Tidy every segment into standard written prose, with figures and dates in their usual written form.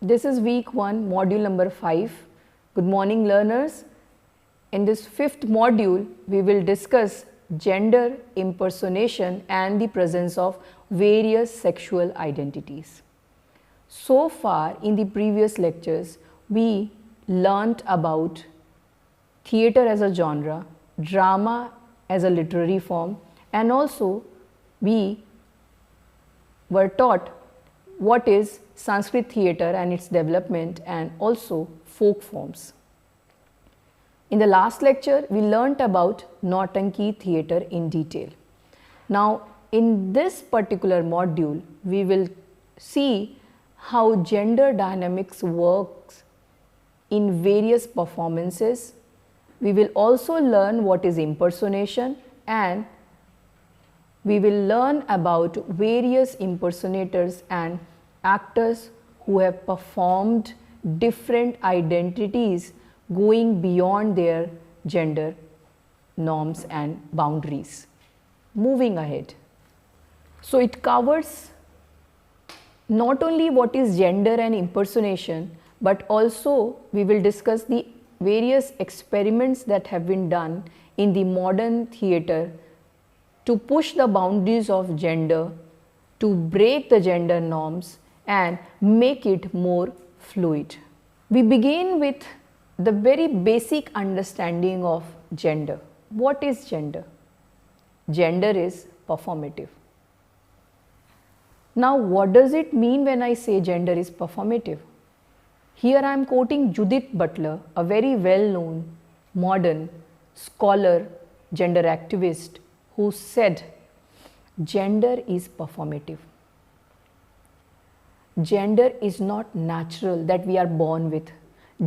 This is week 1, module number 5. Good morning, learners. In this 5th module, we will discuss gender, impersonation, and the presence of various sexual identities. So far, in the previous lectures, we learnt about theatre as a genre, drama as a literary form, and also we were taught what is Sanskrit theatre and its development, and also folk forms. In the last lecture, we learnt about Nautanki theatre in detail. Now, in this particular module, we will see how gender dynamics works in various performances. We will also learn what is impersonation, and we will learn about various impersonators and actors who have performed different identities going beyond their gender norms and boundaries. Moving ahead. So it covers not only what is gender and impersonation, but also we will discuss the various experiments that have been done in the modern theatre to push the boundaries of gender, to break the gender norms and make it more fluid. We begin with the very basic understanding of gender. What is gender? Gender is performative. Now, what does it mean when I say gender is performative? Here I am quoting Judith Butler, a very well-known modern scholar, gender activist, who said, gender is performative. Gender is not natural that we are born with.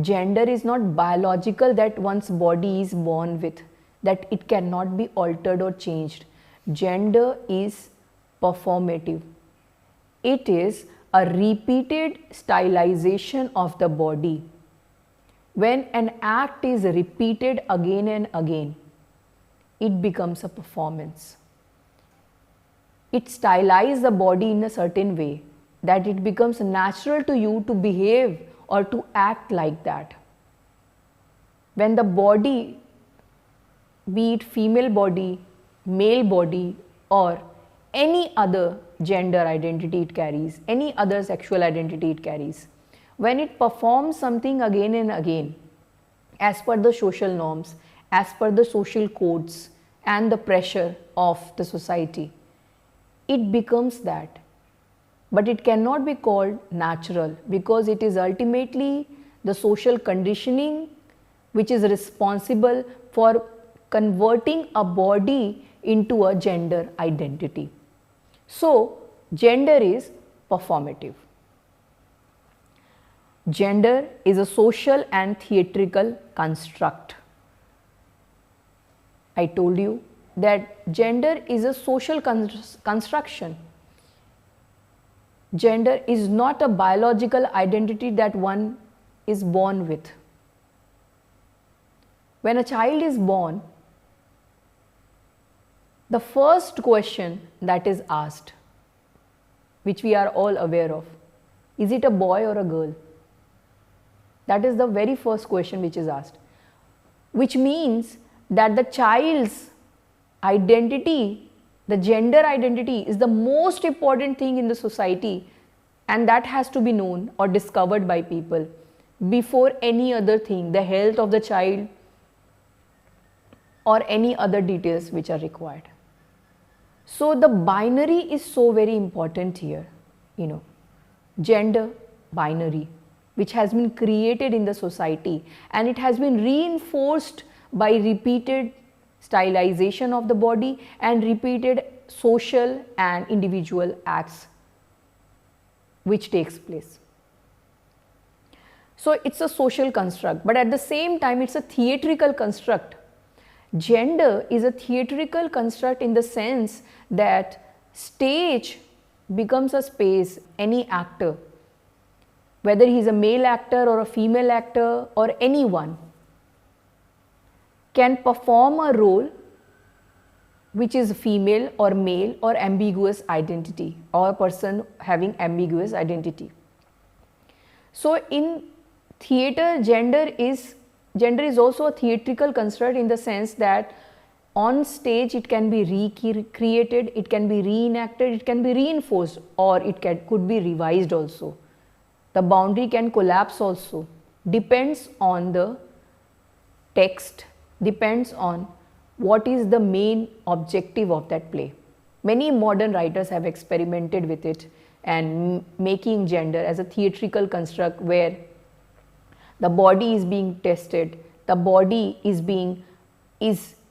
Gender is not biological that one's body is born with, that it cannot be altered or changed. Gender is performative. It is a repeated stylization of the body. When an act is repeated again and again, it becomes a performance. It stylizes the body in a certain way that it becomes natural to you to behave or to act like that. When the body, be it female body, male body, or any other gender identity it carries, any other sexual identity it carries, when it performs something again and again, as per the social norms, as per the social codes and the pressure of the society, it becomes that. But it cannot be called natural, because it is ultimately the social conditioning which is responsible for converting a body into a gender identity. So, gender is performative. Gender is a social and theatrical construct. I told you that gender is a social construction. Gender is not a biological identity that one is born with. When a child is born, the first question that is asked, which we are all aware of, is it a boy or a girl? That is the very first question which is asked, which means that the child's identity, the gender identity, is the most important thing in the society, and that has to be known or discovered by people before any other thing, the health of the child or any other details which are required. So the binary is so very important here, gender binary, which has been created in the society, and it has been reinforced by repeated stylization of the body and repeated social and individual acts which takes place. So it's a social construct, but at the same time it's a theatrical construct. Gender is a theatrical construct in the sense that stage becomes a space. Any actor, whether he is a male actor or a female actor or anyone, can perform a role which is female or male or ambiguous identity, or a person having ambiguous identity. So in theatre, gender is also a theatrical construct, in the sense that on stage it can be recreated, it can be reenacted, it can be reinforced, or could be revised also. The boundary can collapse also, depends on the text, depends on what is the main objective of that play. Many modern writers have experimented with it and making gender as a theatrical construct where the body is being tested, the body is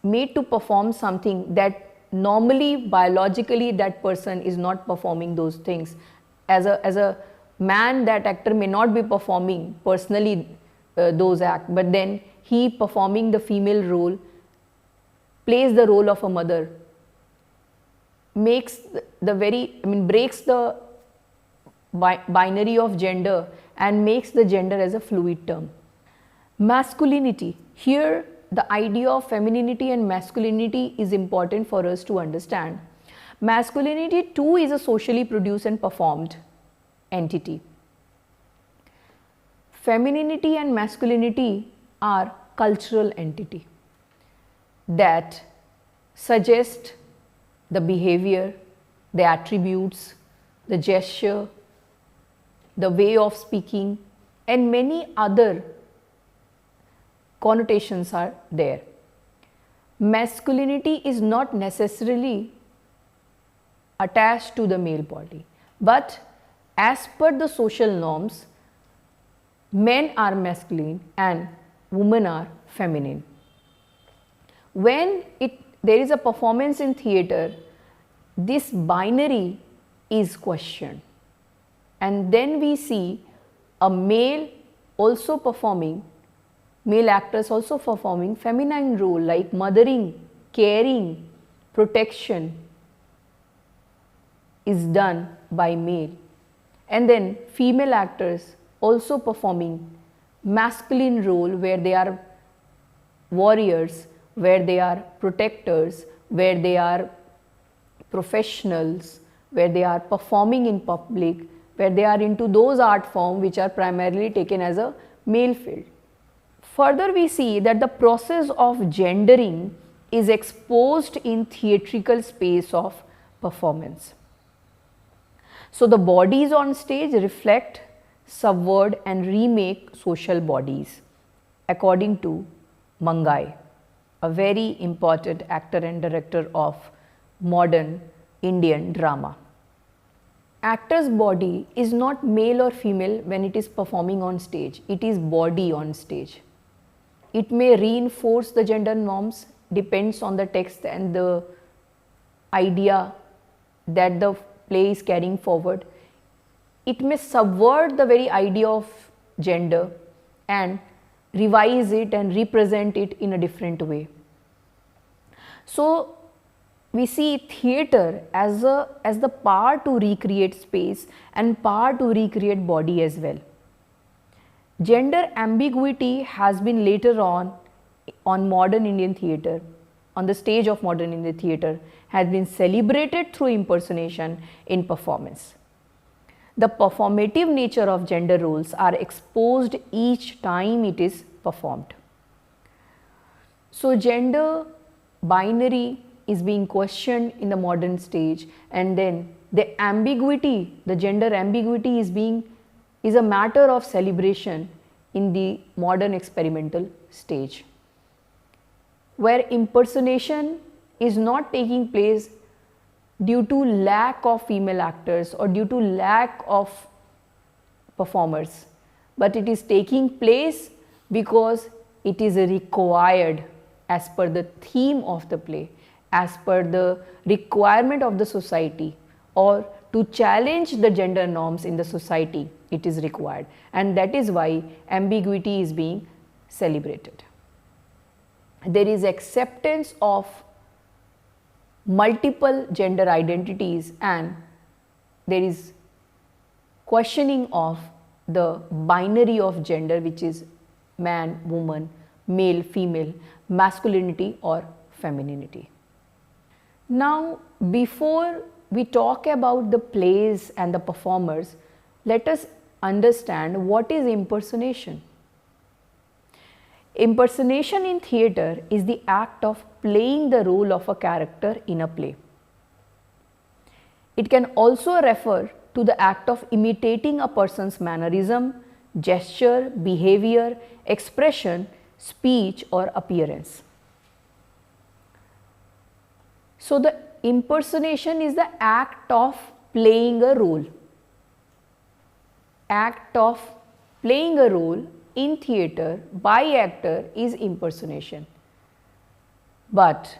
made to perform something that normally biologically that person is not performing those things. As a man, that actor may not be performing personally those acts, but then he performing the female role, plays the role of a mother, makes breaks the binary of gender and makes the gender as a fluid term. Masculinity. Here the idea of femininity and masculinity is important for us to understand. Masculinity too is a socially produced and performed entity. Femininity and masculinity are cultural entity that suggest the behavior, the attributes, the gesture, the way of speaking, and many other connotations are there. Masculinity is not necessarily attached to the male body, but as per the social norms, men are masculine and women are feminine. When there is a performance in theatre, this binary is questioned, and then we see a male actors also performing feminine role like mothering, caring, protection is done by male, and then female actors also performing masculine role where they are warriors, where they are protectors, where they are professionals, where they are performing in public, where they are into those art forms which are primarily taken as a male field. Further, we see that the process of gendering is exposed in theatrical space of performance. So the bodies on stage reflect, subvert and remake social bodies, according to Mangai, a very important actor and director of modern Indian drama. Actor's body is not male or female when it is performing on stage, it is body on stage. It may reinforce the gender norms, depends on the text and the idea that the play is carrying forward. It may subvert the very idea of gender and revise it and represent it in a different way. So we see theatre as the power to recreate space and power to recreate body as well. Gender ambiguity has been later on modern Indian theatre, on the stage of modern Indian theatre, has been celebrated through impersonation in performance. The performative nature of gender roles are exposed each time it is performed. So Gender binary is being questioned in the modern stage, and then the ambiguity, the gender ambiguity is a matter of celebration in the modern experimental stage, where impersonation is not taking place due to lack of female actors or due to lack of performers, but it is taking place because it is required as per the theme of the play, as per the requirement of the society, or to challenge the gender norms in the society, it is required, and that is why ambiguity is being celebrated. There is acceptance of multiple gender identities, and there is questioning of the binary of gender, which is man, woman, male, female, masculinity or femininity. Now, before we talk about the plays and the performers, let us understand what is impersonation. Impersonation in theatre is the act of playing the role of a character in a play. It can also refer to the act of imitating a person's mannerism, gesture, behavior, expression, speech or appearance. So, the impersonation is the act of playing a role. Act of playing a role in theatre by actor is impersonation. But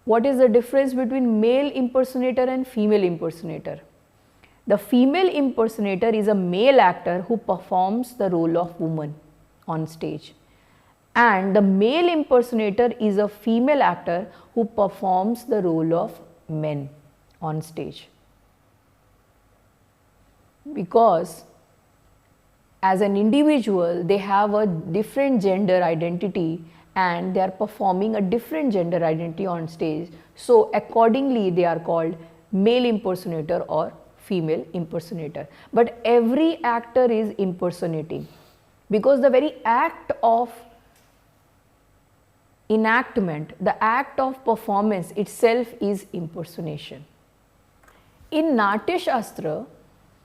what is the difference between male impersonator and female impersonator? The female impersonator is a male actor who performs the role of woman on stage, and the male impersonator is a female actor who performs the role of men on stage. Because as an individual they have a different gender identity and they are performing a different gender identity on stage. So, accordingly they are called male impersonator or female impersonator. But every actor is impersonating, because the very act of enactment, the act of performance itself is impersonation. In Natya Shastra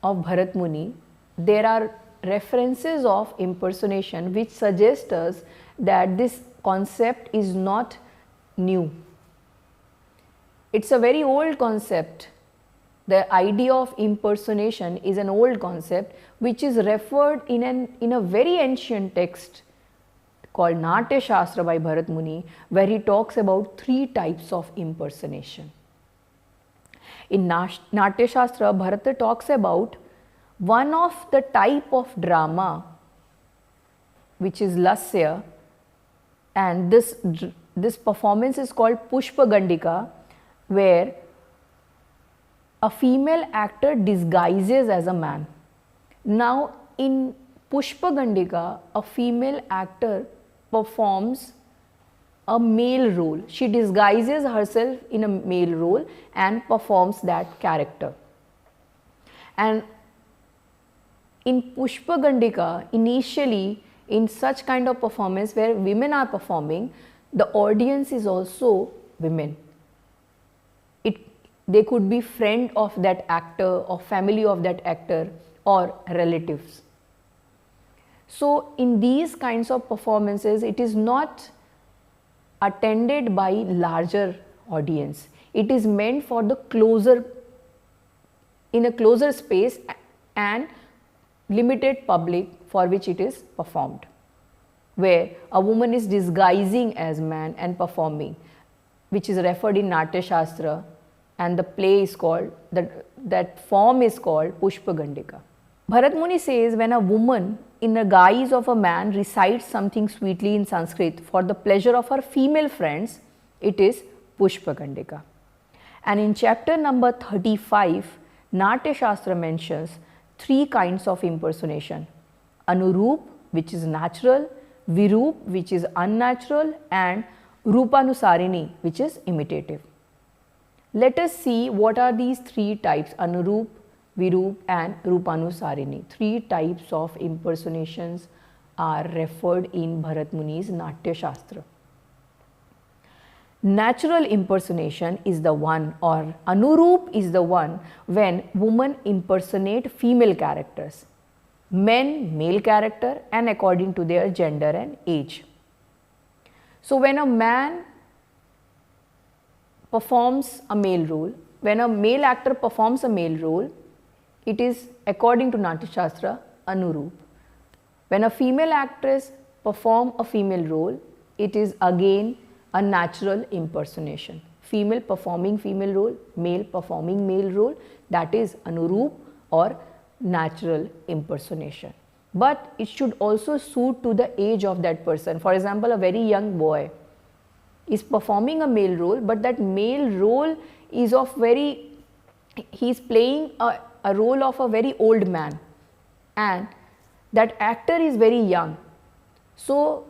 of Bharat Muni, there are references of impersonation which suggest us that this concept is not new. It's a very old concept. The idea of impersonation is an old concept which is referred in a very ancient text called Natya Shastra by Bharat Muni, where he talks about 3 types of impersonation. In Natya Shastra, Bharata talks about one of the type of drama which is Lasya, and this performance is called Pushpa Gandika, where a female actor disguises as a man. Now, in Pushpa Gandika, a female actor performs a male role. She disguises herself in a male role and performs that character. And in Pushpa Gandika, initially in such kind of performance where women are performing, the audience is also women. They could be friend of that actor or family of that actor or relatives. So, in these kinds of performances, it is not attended by larger audience. It is meant for the in a closer space and limited public for which it is performed, where a woman is disguising as man and performing, which is referred in Natya Shastra, and the play is called, that form is called Pushpa Gandika. Bharat Muni says, when a woman in the guise of a man recites something sweetly in Sanskrit for the pleasure of her female friends, it is Pushpa Gandika. And in chapter number 35, Natya Shastra mentions 3 kinds of impersonation: Anurup, which is natural; Virup, which is unnatural; and Rupanusarini, which is imitative. Let us see what are these 3 types: Anurup, Virup and Rupanusarini. 3 types of impersonations are referred in Bharat Muni's Natya Shastra. Natural impersonation is the one, or Anurup is the one, when women impersonate female characters, men male character, and according to their gender and age. So, when a man performs a male role, when a male actor performs a male role, it is according to Natya Shastra Anurup. When a female actress performs a female role, it is again a natural impersonation. Female performing female role, male performing male role, that is Anurup or natural impersonation. But it should also suit to the age of that person. For example, a very young boy is performing a male role, but that male role is he is playing a role of a very old man, and that actor is very young. So,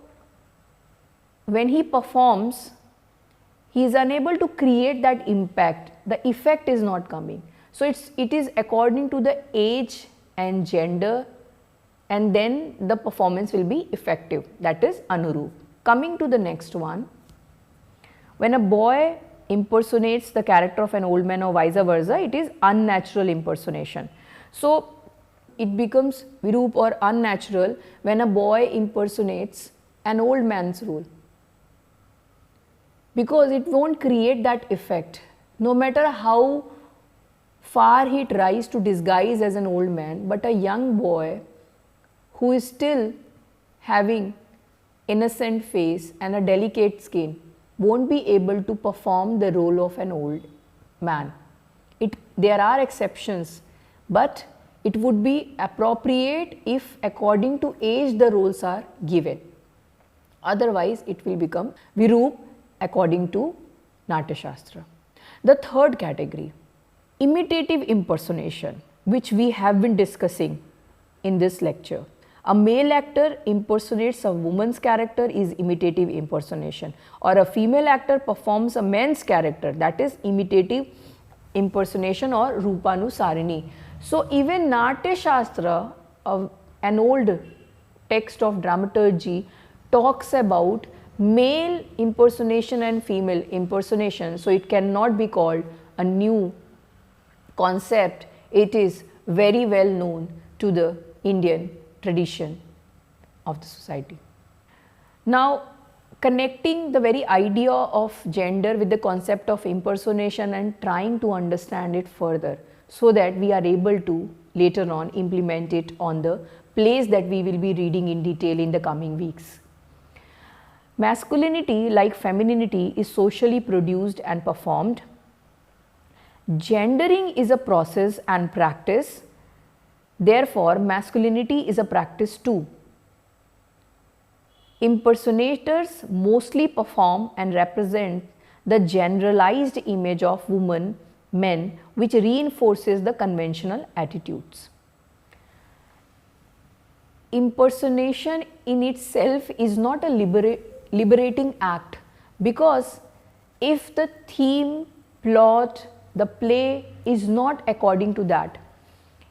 when he performs, he is unable to create that impact, the effect is not coming. So, it is according to the age and gender, and then the performance will be effective, that is Anurup. Coming to the next one, when a boy impersonates the character of an old man or vice versa, it is unnatural impersonation. So it becomes Virup or unnatural when a boy impersonates an old man's role, because it won't create that effect. No matter how far he tries to disguise as an old man, but a young boy who is still having innocent face and a delicate skin won't be able to perform the role of an old man. There are exceptions, but it would be appropriate if according to age the roles are given. Otherwise, it will become Virup according to Natya Shastra. The third category, imitative impersonation, which we have been discussing in this lecture. A male actor impersonates a woman's character is imitative impersonation, or a female actor performs a man's character, that is imitative impersonation or Rupanusarini. So even Natya Shastra, an old text of dramaturgy, talks about male impersonation and female impersonation. So it cannot be called a new concept. It is very well known to the Indian tradition of the society. Now, connecting the very idea of gender with the concept of impersonation and trying to understand it further, so that we are able to later on implement it on the plays that we will be reading in detail in the coming weeks. Masculinity, like femininity, is socially produced and performed. Gendering is a process and practice. Therefore, masculinity is a practice too. Impersonators mostly perform and represent the generalized image of women, men, which reinforces the conventional attitudes. Impersonation in itself is not a liberating act, because if the theme, plot, the play is not according to that,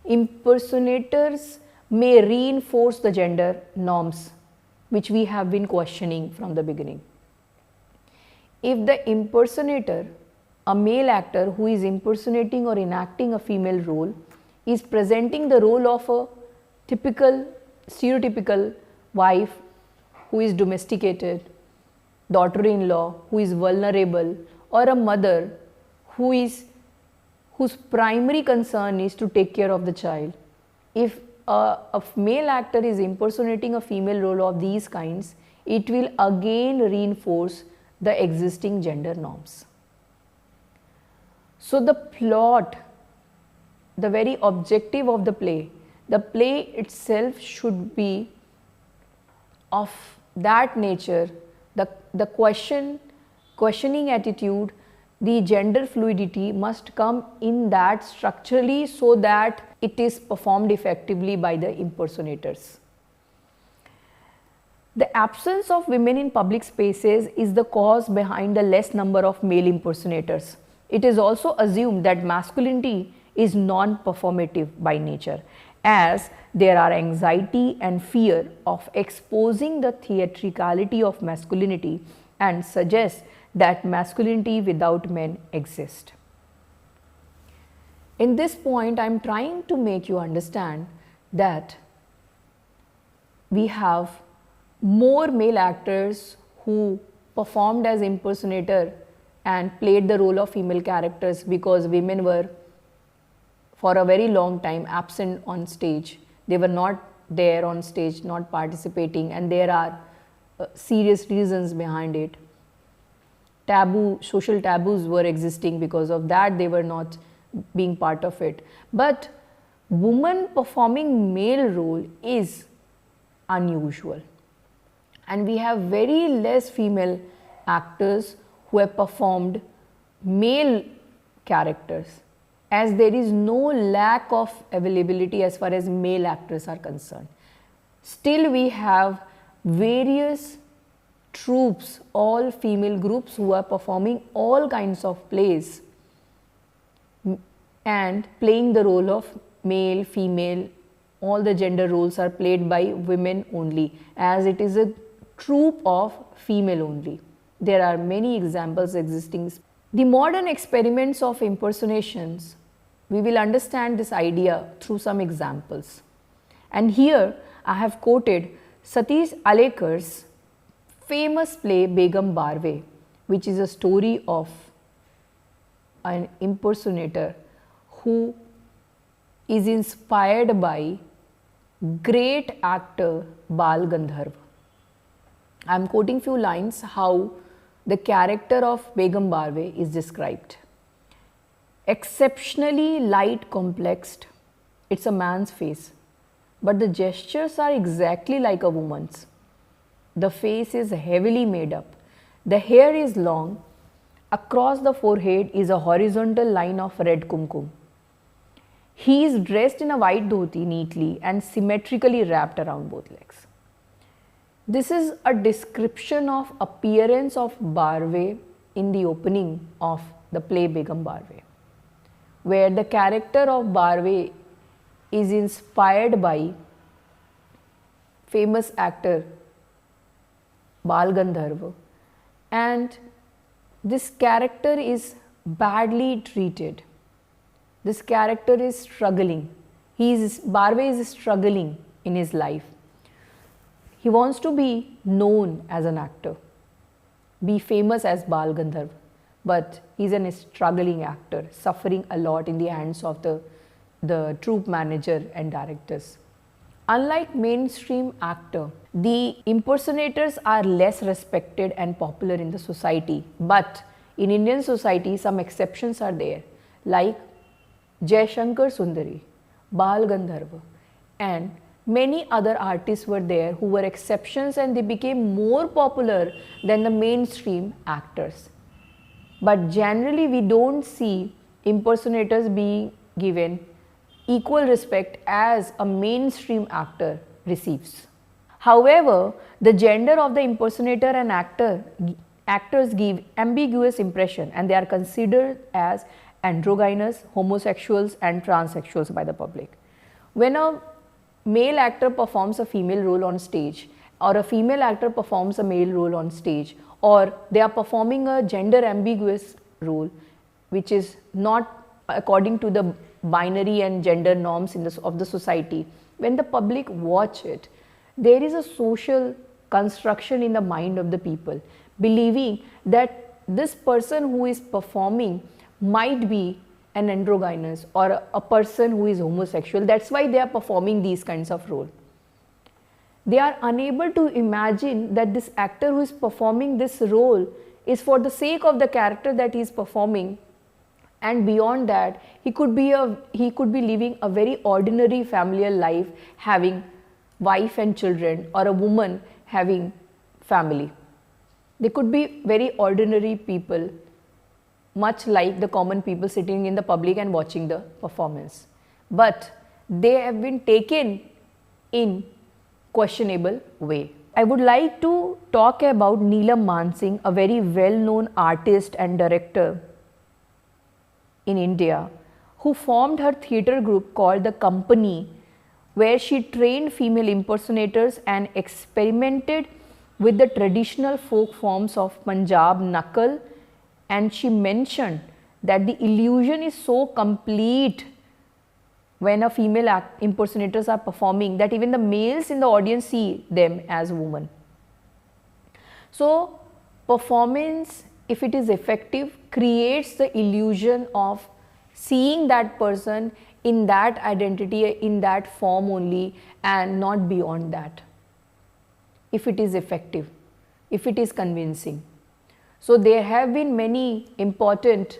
impersonators may reinforce the gender norms which we have been questioning from the beginning. If the impersonator, a male actor who is impersonating or enacting a female role, is presenting the role of a typical, stereotypical wife who is domesticated, daughter-in-law who is vulnerable, or a mother whose primary concern is to take care of the child. If a male actor is impersonating a female role of these kinds, it will again reinforce the existing gender norms. So the plot, the very objective of the play itself should be of that nature, the questioning attitude, the gender fluidity must come in that structurally, so that it is performed effectively by the impersonators. The absence of women in public spaces is the cause behind the less number of male impersonators. It is also assumed that masculinity is non-performative by nature, as there are anxiety and fear of exposing the theatricality of masculinity, and suggests that masculinity without men exists. In this point, I am trying to make you understand that we have more male actors who performed as impersonator and played the role of female characters, because women were for a very long time absent on stage. They were not there on stage, not participating, and there are serious reasons behind it. Social taboos were existing, because of that they were not being part of it. But woman performing male role is unusual, and we have very less female actors who have performed male characters, as there is no lack of availability as far as male actors are concerned. Still we have various troupes, all female groups who are performing all kinds of plays and playing the role of male, female all the gender roles are played by women only, as it is a troupe of female only. There are many examples existing. The modern experiments of impersonations, we will understand this idea through some examples. And here I have quoted Satish Alekar's famous play Begum Barve, which is a story of an impersonator who is inspired by great actor Bal Gandharv. I am quoting few lines how the character of Begum Barve is described. Exceptionally light complexed, it's a man's face, but the gestures are exactly like a woman's. The face is heavily made up, the hair is long, across the forehead is a horizontal line of red kumkum. He is dressed in a white dhoti neatly and symmetrically wrapped around both legs. This is a description of appearance of Barve in the opening of the play Begum Barve, where the character of Barve is inspired by famous actor Bal Gandharv, and this character is badly treated. This character is struggling. Barve is struggling in his life. He wants to be known as an actor, be famous as Bal Gandharv, but he's a struggling actor, suffering a lot in the hands of the troupe manager and directors. Unlike mainstream actor, the impersonators are less respected and popular in the society, but in Indian society some exceptions are there, like Jai Shankar Sundari, Bal Gandharv, and many other artists were there who were exceptions, and they became more popular than the mainstream actors. But generally we don't see impersonators being given equal respect as a mainstream actor receives. However, the gender of the impersonator and actors give ambiguous impression, and they are considered as androgynous, homosexuals and transsexuals by the public. When a male actor performs a female role on stage, or a female actor performs a male role on stage, or they are performing a gender ambiguous role which is not according to the binary and gender norms of the society, when the public watch it, there is a social construction in the mind of the people, believing that this person who is performing might be an androgynous or a person who is homosexual. That's why they are performing these kinds of role. They are unable to imagine that this actor who is performing this role is for the sake of the character that he is performing, and beyond that he could be living a very ordinary familial life, having wife and children, or a woman having family. They could be very ordinary people, much like the common people sitting in the public and watching the performance, but they have been taken in questionable way. I would like to talk about Neelam Mansingh, a very well-known artist and director in India, who formed her theatre group called The Company, where she trained female impersonators and experimented with the traditional folk forms of Punjab Nakal. And she mentioned that the illusion is so complete when a female impersonators are performing that even the males in the audience see them as women. So performance, if it is effective, creates the illusion of seeing that person in that identity, in that form only, and not beyond that, if it is effective, if it is convincing. So there have been many important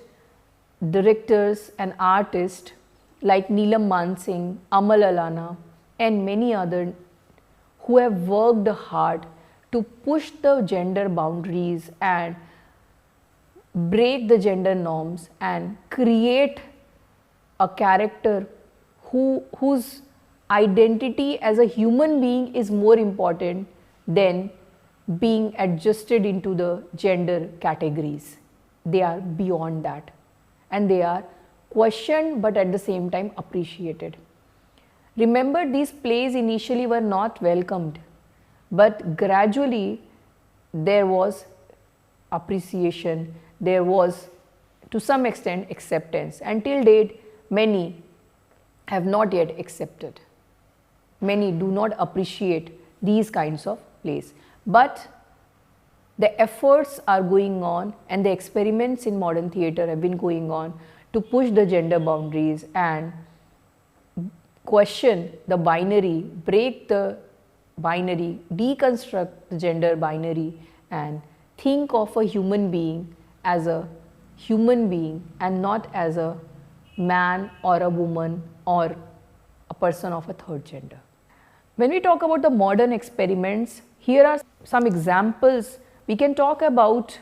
directors and artists like Neelam Mansingh, Amal Alana, and many others who have worked hard to push the gender boundaries and break the gender norms and create a character whose identity as a human being is more important than being adjusted into the gender categories. They are beyond that, and they are questioned but at the same time appreciated. Remember, these plays initially were not welcomed, but gradually there was appreciation, there was to some extent acceptance. Until date, many have not yet accepted. Many do not appreciate these kinds of plays. But the efforts are going on, and the experiments in modern theatre have been going on to push the gender boundaries and question the binary, break the binary, deconstruct the gender binary, and think of a human being as a human being and not as a man or a woman or a person of a third gender. When we talk about the modern experiments, here are some examples. We can talk about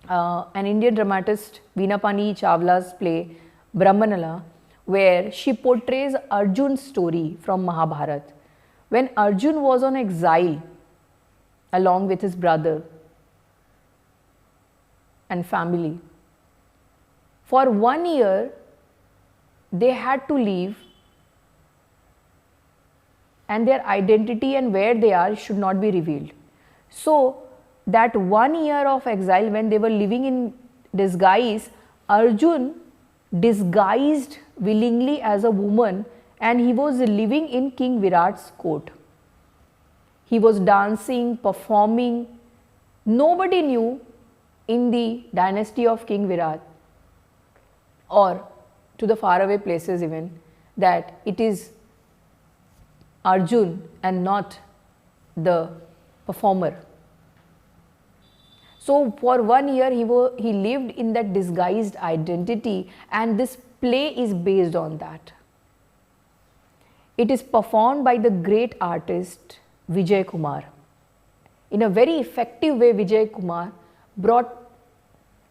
an Indian dramatist, Veena Chawla's play Brahmanala, where she portrays Arjun's story from Mahabharata. When Arjun was on exile along with his brother and family, for 1 year they had to leave, and their identity and where they are should not be revealed. So that 1 year of exile, when they were living in disguise, Arjun disguised willingly as a woman, and he was living in King Virat's court. He was dancing, performing. Nobody knew in the dynasty of King Virat or to the faraway places even that it is Arjun and not the performer. So for 1 year he lived in that disguised identity, and this play is based on that. It is performed by the great artist Vijay Kumar. In a very effective way, Vijay Kumar brought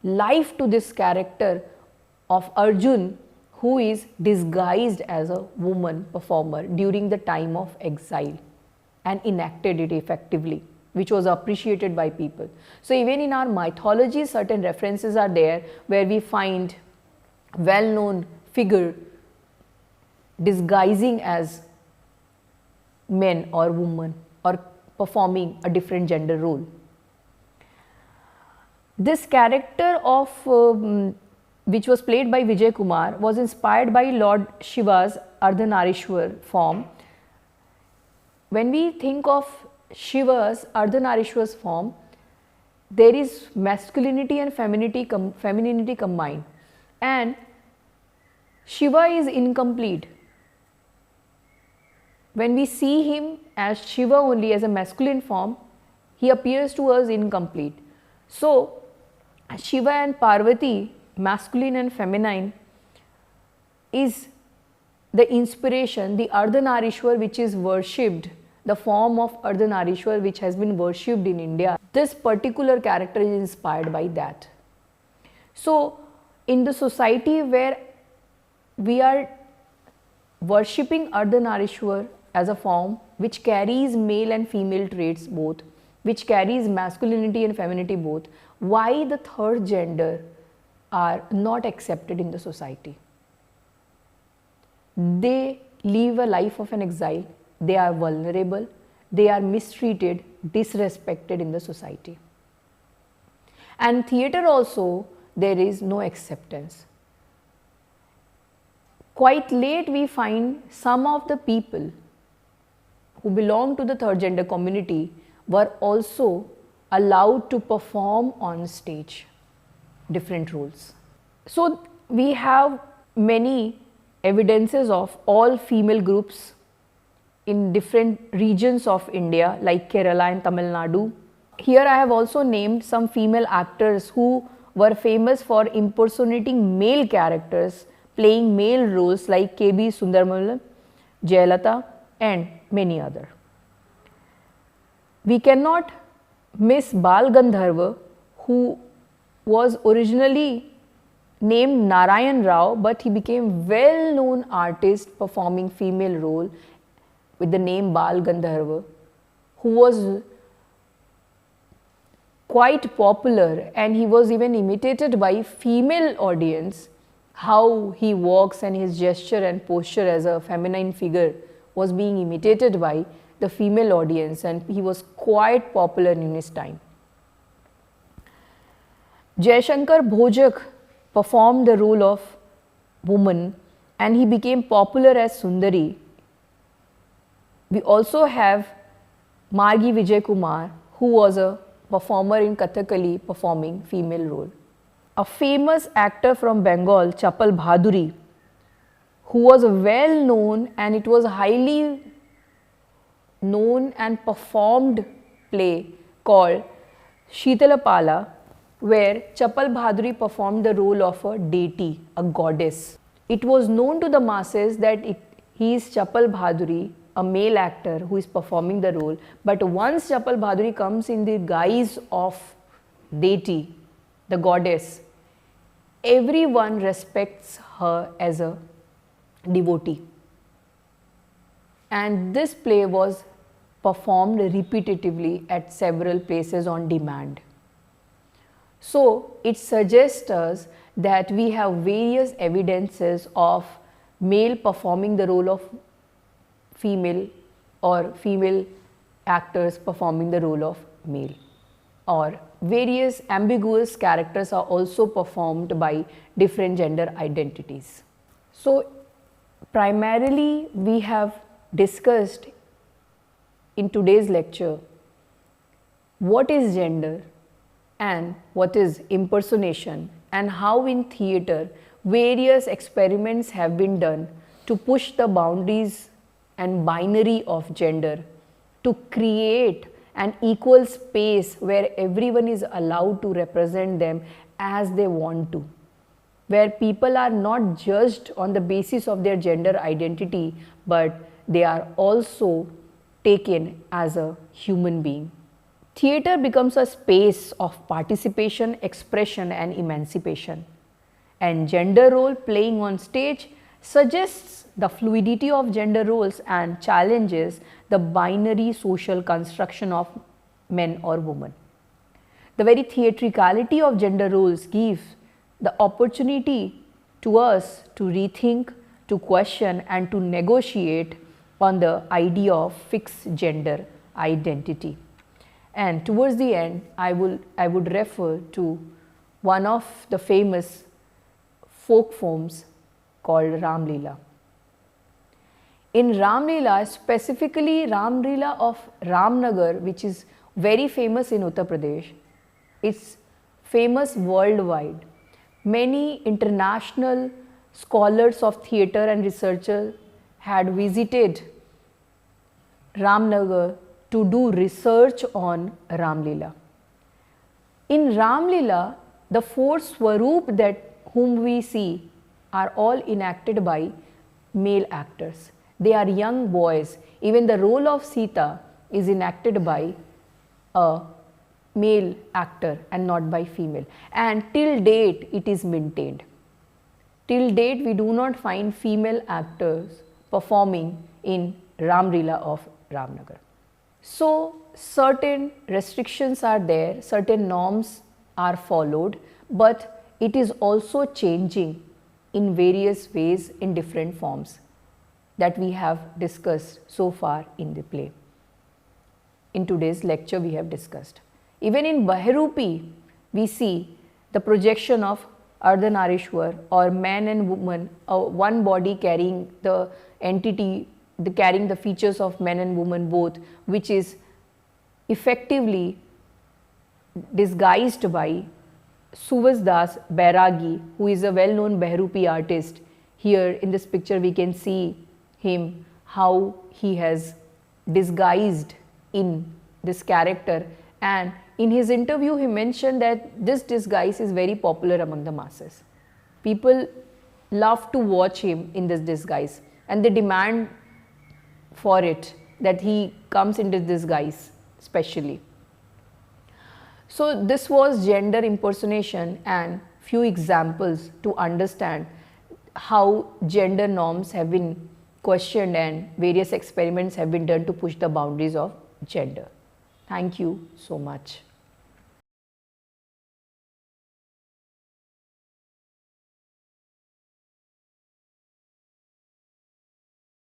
life to this character of Arjun, who is disguised as a woman performer during the time of exile, and enacted it effectively, which was appreciated by people. So even in our mythology, certain references are there where we find well-known figure disguising as men or women or performing a different gender role. This character of which was played by Vijay Kumar was inspired by Lord Shiva's Ardhanarishwar form. When we think of Shiva's Ardhanarishwar's form, there is masculinity and femininity combined, and Shiva is incomplete. When we see him as Shiva only, as a masculine form, he appears to us incomplete. So Shiva and Parvati, masculine and feminine, is the inspiration, the Ardhanarishwar which is worshipped, the form of Ardhanarishwar which has been worshipped in India. This particular character is inspired by that. So in the society where we are worshipping Ardhanarishwar as a form which carries male and female traits both, which carries masculinity and femininity both, why the third gender are not accepted in the society? They live a life of an exile, they are vulnerable, they are mistreated, disrespected in the society. And theatre also, there is no acceptance. Quite late we find some of the people who belong to the third gender community were also allowed to perform on stage different roles. So we have many evidences of all female groups in different regions of India like Kerala and Tamil Nadu. Here I have also named some female actors who were famous for impersonating male characters, playing male roles like K.B. Sundarmalan, Jayalalitha and many other. We cannot miss Bal Gandharva, who was originally named Narayan Rao, but he became well-known artist performing female role with the name Bal Gandharva, who was quite popular, and he was even imitated by female audience how he walks and his gesture and posture as a feminine figure was being imitated by the female audience, and he was quite popular in his time. Jaishankar Bhojak performed the role of woman and he became popular as Sundari. We also have Margi Vijay Kumar, who was a performer in Kathakali performing female role. A famous actor from Bengal, Chapal Bhaduri, who was well known, and it was a highly known and performed play called Sheetalapala, where Chapal Bhaduri performed the role of a deity, a goddess. It was known to the masses that he is Chapal Bhaduri, a male actor who is performing the role, but once Chapal Bhaduri comes in the guise of deity, the goddess, everyone respects her as a devotee. And this play was performed repetitively at several places on demand. So it suggests us that we have various evidences of male performing the role of female or female actors performing the role of male, or various ambiguous characters are also performed by different gender identities. So primarily we have discussed in today's lecture what is gender and what is impersonation, and how in theatre various experiments have been done to push the boundaries and binary of gender to create an equal space where everyone is allowed to represent them as they want to, where people are not judged on the basis of their gender identity, but they are also taken as a human being. Theatre becomes a space of participation, expression and emancipation, and gender role playing on stage suggests the fluidity of gender roles and challenges the binary social construction of men or women. The very theatricality of gender roles gives the opportunity to us to rethink, to question and to negotiate on the idea of fixed gender identity. And towards the end, I would refer to one of the famous folk forms called Ram Leela. In Ram Leela, specifically Ram Leela of Ramnagar, which is very famous in Uttar Pradesh, it's famous worldwide. Many international scholars of theatre and researchers had visited Ramnagar to do research on Ram Leela. In Ram Leela, the four Swaroop whom we see are all enacted by male actors. They are young boys. Even the role of Sita is enacted by a male actor and not by female. And till date, it is maintained. Till date, we do not find female actors performing in Ram Leela of Ramnagar. So certain restrictions are there, certain norms are followed, but it is also changing in various ways in different forms that we have discussed so far in the play. In today's lecture we have discussed. Even in Bahirupi, we see the projection of Ardhanarishwar, or man and woman, one body carrying the entity, carrying the features of man and woman both, which is effectively disguised by Suvasdas Bairagi, who is a well-known Bahirupi artist. Here in this picture we can see him, how he has disguised in this character, and in his interview he mentioned that this disguise is very popular among the masses. People love to watch him in this disguise and they demand for it that he comes in this disguise specially. So this was gender impersonation and few examples to understand how gender norms have been questioned and various experiments have been done to push the boundaries of gender. Thank you so much.